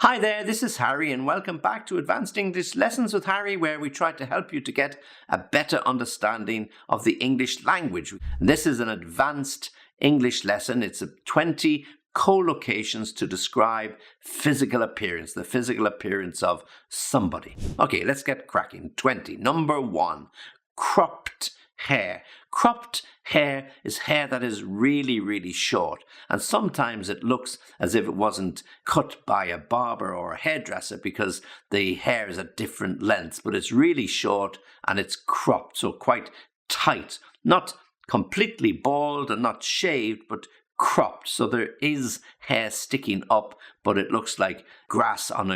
Hi there, this is Harry and welcome back to Advanced English Lessons with Harry, where we try to help you to get a better understanding of the English language. This is an advanced English lesson. It's 20 collocations to describe physical appearance, the physical appearance of somebody. Okay, let's get cracking. 20. Number 1, cropped hair. Cropped hair is hair that is really, really short, and sometimes it looks as if it wasn't cut by a barber or a hairdresser because the hair is at different lengths, but it's really short and it's cropped, so quite tight. Not completely bald and not shaved, but cropped, so there is hair sticking up, but it looks like grass on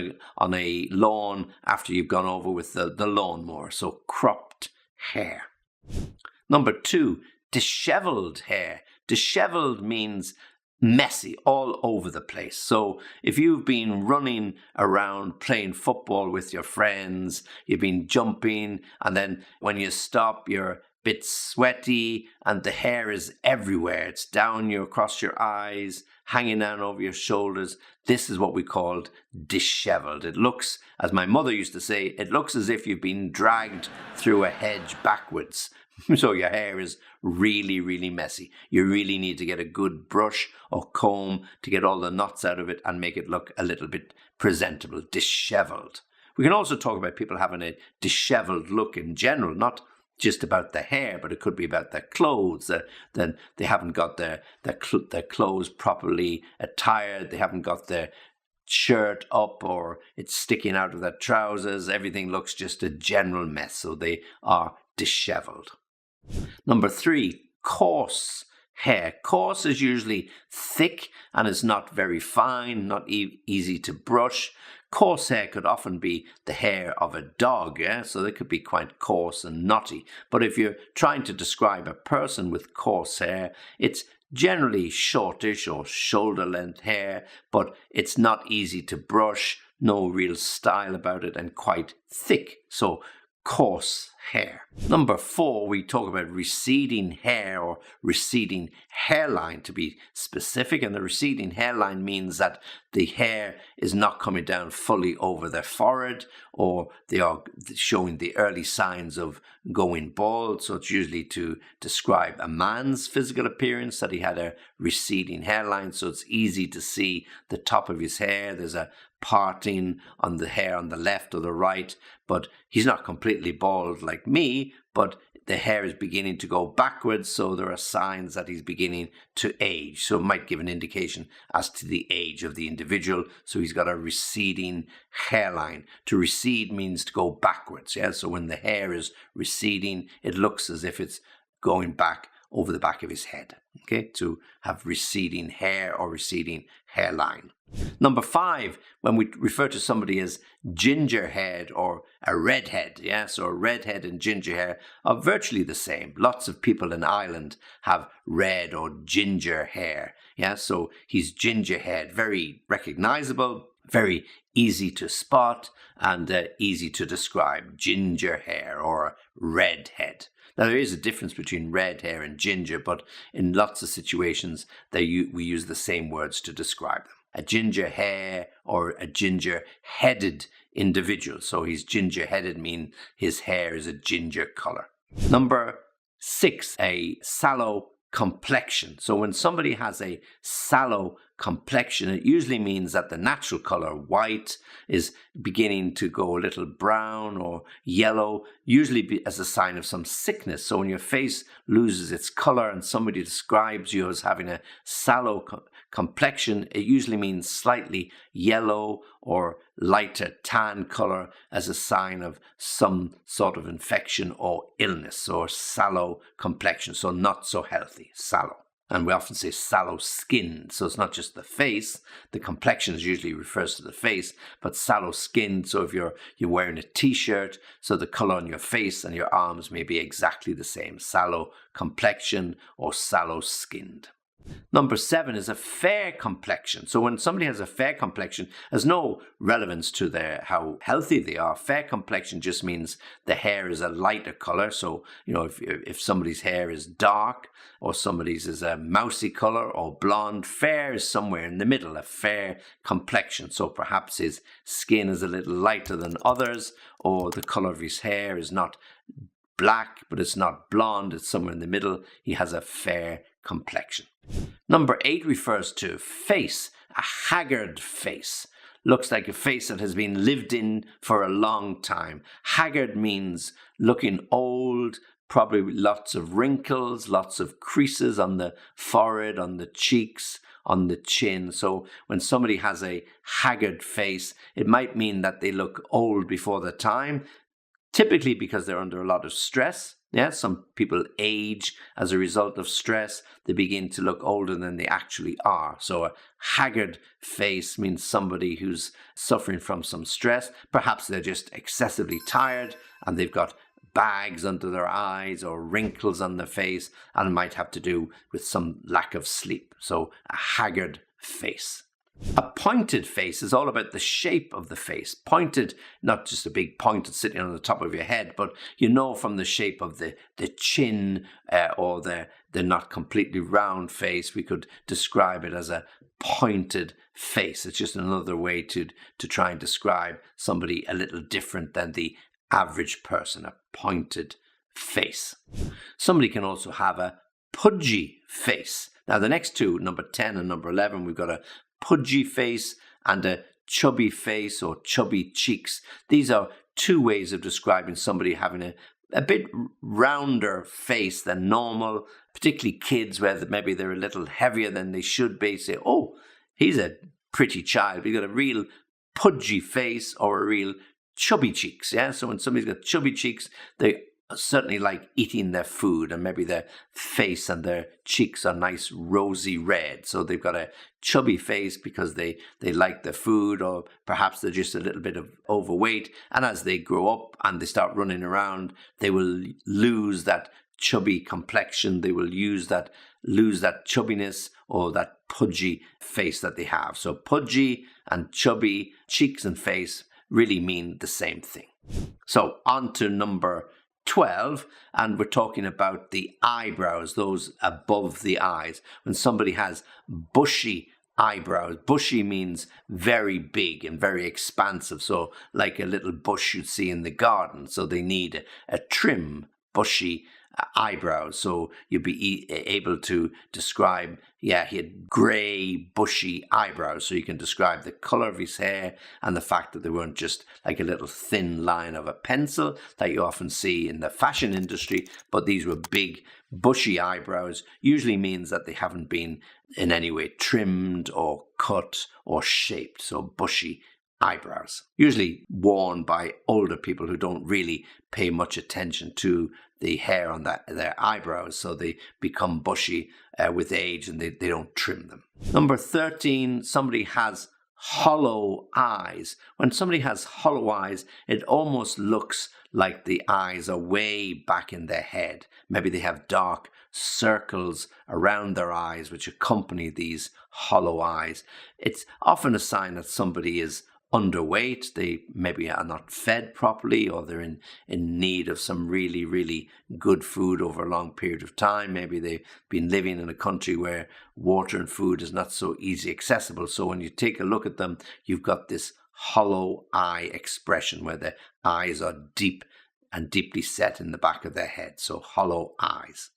a lawn after you've gone over with the lawnmower. So cropped hair. Number 2, disheveled hair. Disheveled means messy, all over the place. So if you've been running around playing football with your friends, you've been jumping, and then when you stop, you're a bit sweaty and the hair is everywhere. It's down across your eyes, hanging down over your shoulders. This is what we called disheveled. It looks, as my mother used to say, it looks as if you've been dragged through a hedge backwards. So your hair is really, really messy. You really need to get a good brush or comb to get all the knots out of it and make it look a little bit presentable, disheveled. We can also talk about people having a disheveled look in general, not just about the hair, but it could be about their clothes. Then they haven't got their clothes properly attired. They haven't got their shirt up, or it's sticking out of their trousers. Everything looks just a general mess, so they are disheveled. Number 3, coarse hair. Coarse is usually thick and is not very fine, not easy to brush. Coarse hair could often be the hair of a dog, so they could be quite coarse and knotty. But if you're trying to describe a person with coarse hair, it's generally shortish or shoulder-length hair, but it's not easy to brush, no real style about it, and quite thick. So coarse hair. Number 4, we talk about receding hair or receding hairline, to be specific. And the receding hairline means that the hair is not coming down fully over their forehead, or they are showing the early signs of going bald. So it's usually to describe a man's physical appearance that he had a receding hairline. So it's easy to see the top of his hair. There's a parting on the hair on the left or the right, but he's not completely bald like me, but the hair is beginning to go backwards, so there are signs that he's beginning to age. So it might give an indication as to the age of the individual. So he's got a receding hairline. To recede means to go backwards, so when the hair is receding, it looks as if it's going back over the back of his head, to have receding hair or receding hairline. Number 5, when we refer to somebody as ginger-haired or a redhead, so a redhead and ginger hair are virtually the same. Lots of people in Ireland have red or ginger hair, so he's ginger-haired, very recognizable, very easy to spot, and easy to describe, ginger hair or redhead. Now, there is a difference between red hair and ginger, but in lots of situations, we use the same words to describe them. A ginger hair or a ginger-headed individual. So he's ginger-headed, mean his hair is a ginger color. Number 6, a sallow complexion. So when somebody has a sallow complexion, it usually means that the natural color, white, is beginning to go a little brown or yellow, usually as a sign of some sickness. So when your face loses its color and somebody describes you as having a sallow complexion, it usually means slightly yellow or lighter tan color as a sign of some sort of infection or illness, or sallow complexion, so not so healthy, sallow. And we often say sallow skinned, so it's not just the face. The complexion usually refers to the face, but sallow skinned, so if you're wearing a t-shirt, so the color on your face and your arms may be exactly the same, sallow complexion or sallow skinned. Number 7 is a fair complexion. So when somebody has a fair complexion, there's no relevance to how healthy they are. Fair complexion just means the hair is a lighter color. So, if somebody's hair is dark or somebody's is a mousy color or blonde, fair is somewhere in the middle, a fair complexion. So perhaps his skin is a little lighter than others, or the color of his hair is not black, but it's not blonde, it's somewhere in the middle. He has a fair complexion. Number 8 refers to face, a haggard face. Looks like a face that has been lived in for a long time. Haggard means looking old, probably lots of wrinkles, lots of creases on the forehead, on the cheeks, on the chin. So when somebody has a haggard face, it might mean that they look old before their time, typically because they're under a lot of stress. Yeah, some people age as a result of stress. They begin to look older than they actually are. So a haggard face means somebody who's suffering from some stress. Perhaps they're just excessively tired and they've got bags under their eyes or wrinkles on their face, and it might have to do with some lack of sleep. So a haggard face. A pointed face is all about the shape of the face. Pointed, not just a big point sitting on the top of your head, but from the shape of the chin or the not completely round face, we could describe it as a pointed face. It's just another way to try and describe somebody a little different than the average person, a pointed face. Somebody can also have a pudgy face. Now the next two, number 10 and number 11, we've got a pudgy face and a chubby face or chubby cheeks. These are two ways of describing somebody having a bit rounder face than normal, particularly kids where maybe they're a little heavier than they should be. Say, oh, he's a pretty child. We've got a real pudgy face or a real chubby cheeks. Yeah, so when somebody's got chubby cheeks, they certainly like eating their food, and maybe their face and their cheeks are nice rosy red. So they've got a chubby face because they like their food, or perhaps they're just a little bit of overweight. And as they grow up and they start running around, they will lose that chubby complexion. They will lose that chubbiness or that pudgy face that they have. So pudgy and chubby cheeks and face really mean the same thing. So on to number 12, and we're talking about the eyebrows, those above the eyes. When somebody has bushy eyebrows, bushy means very big and very expansive, so like a little bush you'd see in the garden. So they need a trim, bushy eyebrows. So you'd be able to describe, he had grey, bushy eyebrows. So you can describe the colour of his hair and the fact that they weren't just like a little thin line of a pencil that you often see in the fashion industry, but these were big, bushy eyebrows. Usually means that they haven't been in any way trimmed or cut or shaped. So bushy eyebrows, usually worn by older people who don't really pay much attention to the hair on their eyebrows, so they become bushy with age and they don't trim them. Number 13, somebody has hollow eyes. When somebody has hollow eyes, it almost looks like the eyes are way back in their head. Maybe they have dark circles around their eyes which accompany these hollow eyes. It's often a sign that somebody is underweight, they maybe are not fed properly, or they're in need of some really, really good food over a long period of time. Maybe they've been living in a country where water and food is not so easy accessible. So when you take a look at them, you've got this hollow eye expression where the eyes are deep and deeply set in the back of their head. So hollow eyes.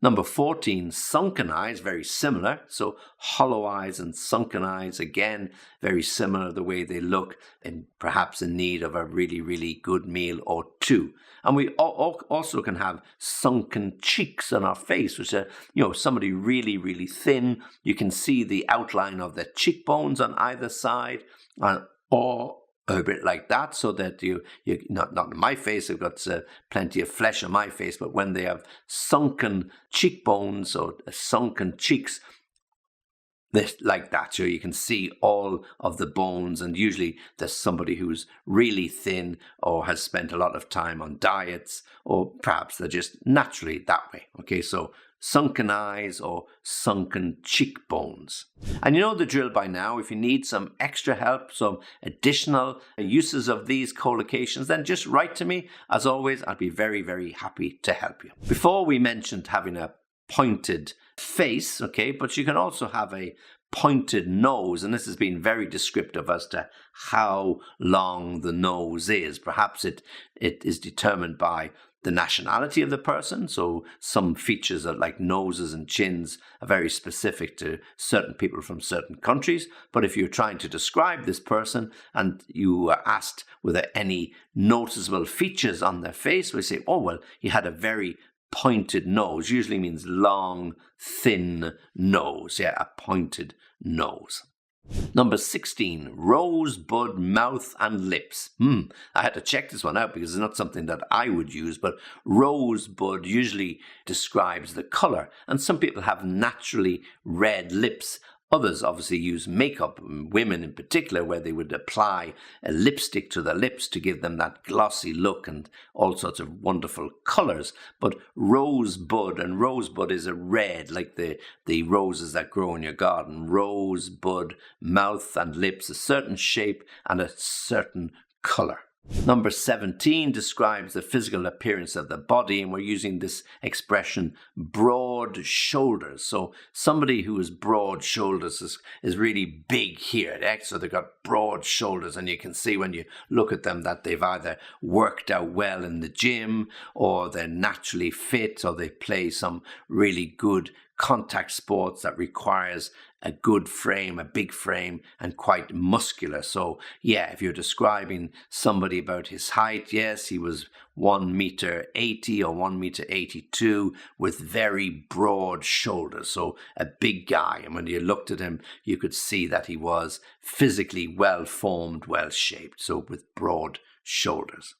Number 14, sunken eyes, very similar. So hollow eyes and sunken eyes, again, very similar the way they look, and perhaps in need of a really, really good meal or two. And we also can have sunken cheeks on our face, which are, somebody really, really thin. You can see the outline of the cheekbones on either side, or a bit like that, so that you not in my face, I've got plenty of flesh on my face, but when they have sunken cheekbones or sunken cheeks, like that, so you can see all of the bones, and usually there's somebody who's really thin or has spent a lot of time on diets, or perhaps they're just naturally that way. Okay, so sunken eyes, or sunken cheekbones. And you know the drill by now. If you need some extra help, some additional uses of these collocations, then just write to me. As always, I'd be very, very happy to help you. Before we mentioned having a pointed face, okay, but you can also have a pointed nose, and this has been very descriptive as to how long the nose is. Perhaps it is determined by the nationality of the person. So some features like noses and chins are very specific to certain people from certain countries. But if you're trying to describe this person and you are asked were there any noticeable features on their face, we say, oh, well, he had a very pointed nose. Usually means long, thin nose. Yeah, a pointed nose. Number 16, rosebud mouth and lips. I had to check this one out because it's not something that I would use, but rosebud usually describes the color. And some people have naturally red lips. Others obviously use makeup, women in particular, where they would apply a lipstick to their lips to give them that glossy look and all sorts of wonderful colors. But rosebud, and rosebud is a red, like the roses that grow in your garden. Rosebud, mouth and lips, a certain shape and a certain color. Number 17 describes the physical appearance of the body, and we're using this expression, broad shoulders. So somebody who has broad shoulders is really big here. So they've got broad shoulders, and you can see when you look at them that they've either worked out well in the gym, or they're naturally fit, or they play some really good contact sports that requires a good frame, a big frame, and quite muscular. So yeah, if you're describing somebody about his height, yes, he was 1 meter 80 or 1 meter 82 with very broad shoulders. So a big guy. And when you looked at him, you could see that he was physically well formed, well shaped. So with broad shoulders.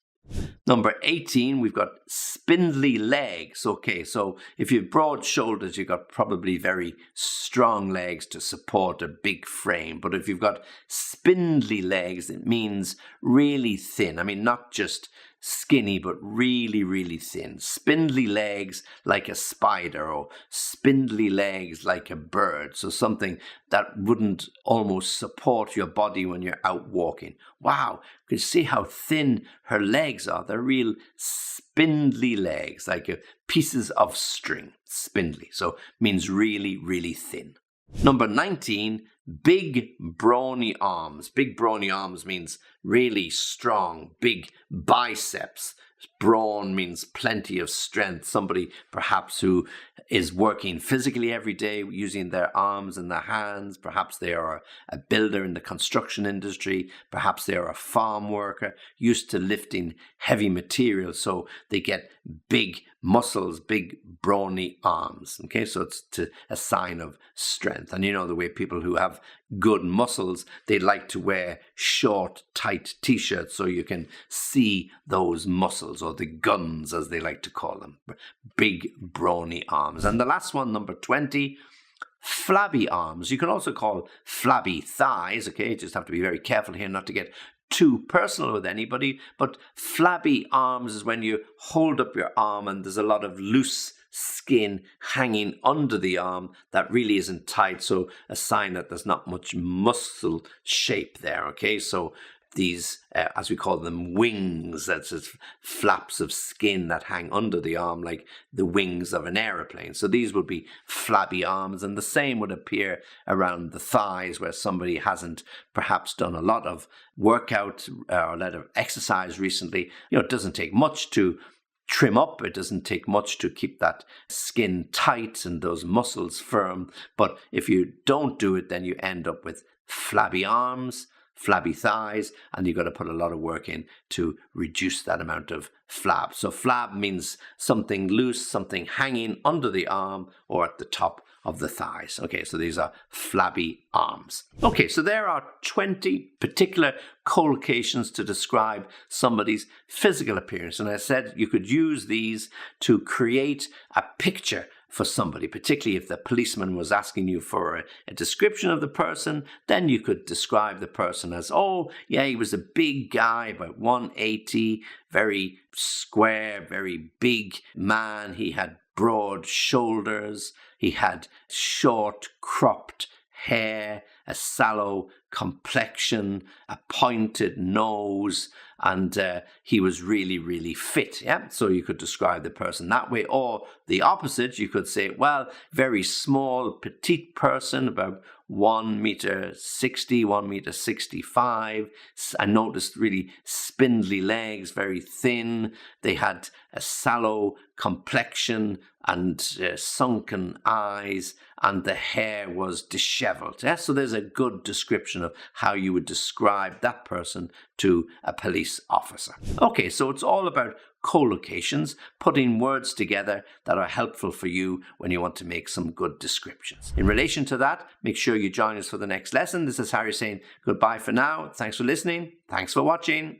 Number 18, we've got spindly legs. Okay, so if you have broad shoulders, you've got probably very strong legs to support a big frame. But if you've got spindly legs, it means really thin. I mean, not just skinny, but really, really thin. Spindly legs like a spider, or spindly legs like a bird. So something that wouldn't almost support your body when you're out walking. Wow, you can see how thin her legs are. They're real spindly legs, like pieces of string. Spindly, so means really, really thin. Number 19, big brawny arms. Big brawny arms means really strong, big biceps. Brawn means plenty of strength. Somebody perhaps who is working physically every day using their arms and their hands. Perhaps they are a builder in the construction industry. Perhaps they are a farm worker used to lifting heavy materials. So they get big muscles, big brawny arms. Okay, so it's a sign of strength. And you know the way people who have good muscles, they like to wear short, tight t-shirts so you can see those muscles, or the guns as they like to call them. Big brawny arms. And the last one, number 20, flabby arms. You can also call flabby thighs. Okay, just have to be very careful here not to get too personal with anybody, but flabby arms is when you hold up your arm and there's a lot of loose skin hanging under the arm that really isn't tight, so a sign that there's not much muscle shape there. Okay, so these, as we call them, wings, that's just flaps of skin that hang under the arm like the wings of an aeroplane. So these would be flabby arms, and the same would appear around the thighs where somebody hasn't perhaps done a lot of workout or a lot of exercise recently. You know, it doesn't take much to trim up. It doesn't take much to keep that skin tight and those muscles firm. But if you don't do it, then you end up with flabby arms, flabby thighs, and you've got to put a lot of work in to reduce that amount of flab. So flab means something loose, something hanging under the arm or at the top of the thighs. Okay, so these are flabby arms. Okay, so there are 20 particular collocations to describe somebody's physical appearance. And I said you could use these to create a picture for somebody, particularly if the policeman was asking you for a description of the person. Then you could describe the person as, oh, yeah, he was a big guy, about 180, very square, very big man. He had broad shoulders. He had short, cropped hair, a sallow complexion, a pointed nose, and he was really, really fit. Yeah, so you could describe the person that way. Or the opposite, you could say, well, very small, petite person, about 1 meter 60, 1 meter 65. I noticed really spindly legs, very thin. They had a sallow complexion and sunken eyes, and the hair was disheveled. Yeah? So there's a good description of how you would describe that person to a police officer. Okay, so it's all about collocations, putting words together that are helpful for you when you want to make some good descriptions. In relation to that, make sure you join us for the next lesson. This is Harry saying goodbye for now. Thanks for listening. Thanks for watching.